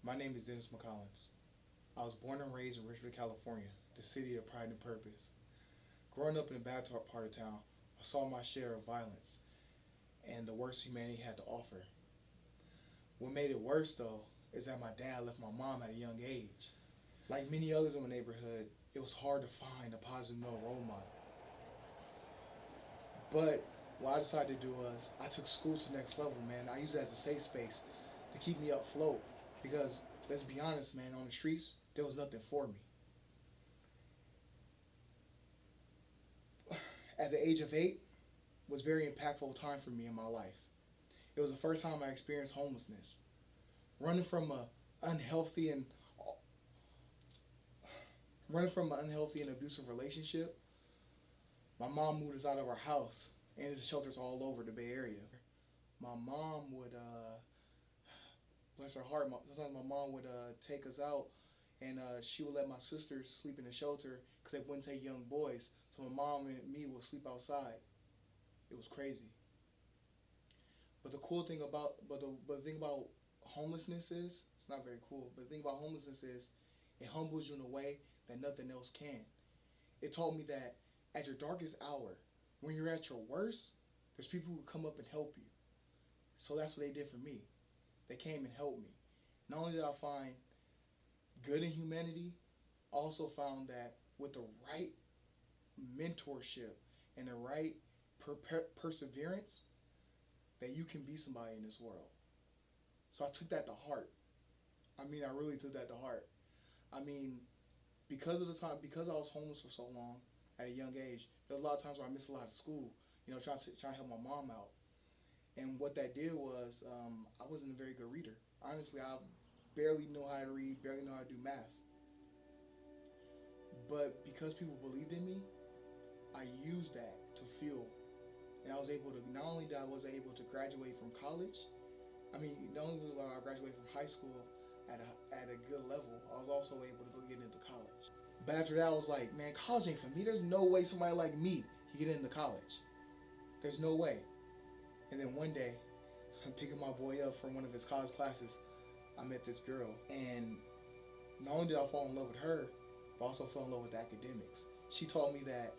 My name is Dennis McCollins. I was born and raised in Richmond, California, the city of pride and purpose. Growing up in a bad part of town, I saw my share of violence and the worst humanity had to offer. What made it worse, though, is that my dad left my mom at a young age. Like many others in my neighborhood, it was hard to find a positive male role model. But what I decided to do was I took school to the next level, man. I used it as a safe space to keep me afloat because, let's be honest, man, on the streets, there was nothing for me. At the age of 8 was a very impactful time for me in my life. It was the first time I experienced homelessness. Running from a unhealthy and running from an unhealthy and abusive relationship, my mom moved us out of our house, and there's shelters all over the Bay Area. My mom would, bless her heart, sometimes my mom would take us out, and she would let my sisters sleep in the shelter because they wouldn't take young boys. So my mom and me would sleep outside. It was crazy. But the cool thing about, but the thing about homelessness is, it's not very cool, but the thing about homelessness is, it humbles you in a way that nothing else can. It taught me that at your darkest hour, when you're at your worst, there's people who come up and help you. So that's what they did for me. They came and helped me. Not only did I find good in humanity, I also found that with the right mentorship and the right perseverance, that you can be somebody in this world. So I took that to heart. I mean, I really took that to heart. I mean, because I was homeless for so long at a young age, there was a lot of times where I missed a lot of school, trying to help my mom out. And what that did was, I wasn't a very good reader. Honestly, I barely know how to read, barely know how to do math. But because people believed in me, I used that to fuel. And I was able to, not only that I was able to graduate from college, not only did I graduate from high school at a good level, I was also able to go get into college. But after that, I was like, man, college ain't for me. There's no way somebody like me can get into college. There's no way. And then one day, I'm picking my boy up from one of his college classes, I met this girl. And not only did I fall in love with her, but I also fell in love with academics. She taught me that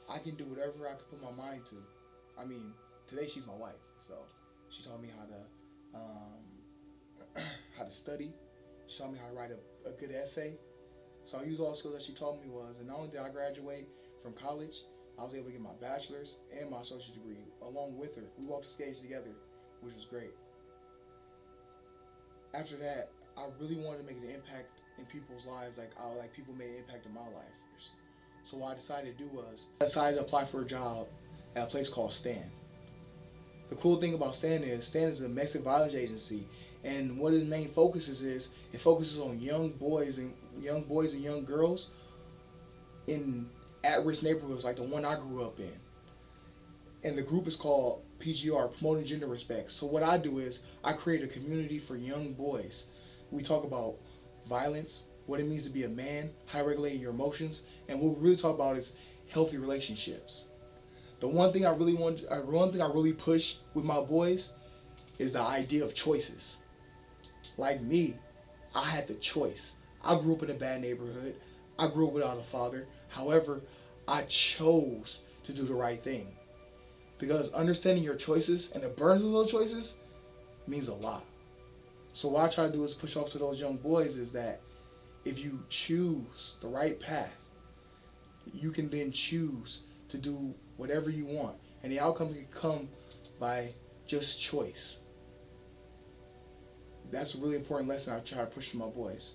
I can do whatever I can put my mind to. Today she's my wife, so she taught me how to study. She taught me how to write a good essay. So I used all the skills that she taught me and not only did I graduate from college, I was able to get my bachelor's and my associate's degree along with her. We walked the stage together, which was great. After that, I really wanted to make an impact in people's lives like people made an impact in my life. So what I decided to do was, I decided to apply for a job at a place called STAN. The cool thing about STAN is a domestic violence agency, and what its main focuses is, it focuses on young boys and young girls in at-risk neighborhoods like the one I grew up in. And the group is called PGR, Promoting Gender Respect. So what I do is, I create a community for young boys. We talk about violence, what it means to be a man, how to regulate your emotions, and what we really talk about is healthy relationships. The one thing I really push with my boys is the idea of choices. Like me, I had the choice. I grew up in a bad neighborhood. I grew up without a father. However, I chose to do the right thing. Because understanding your choices and the burdens of those choices means a lot. So what I try to do is push off to those young boys is that if you choose the right path, you can then choose to do whatever you want. And the outcome can come by just choice. That's a really important lesson I try to push to my boys.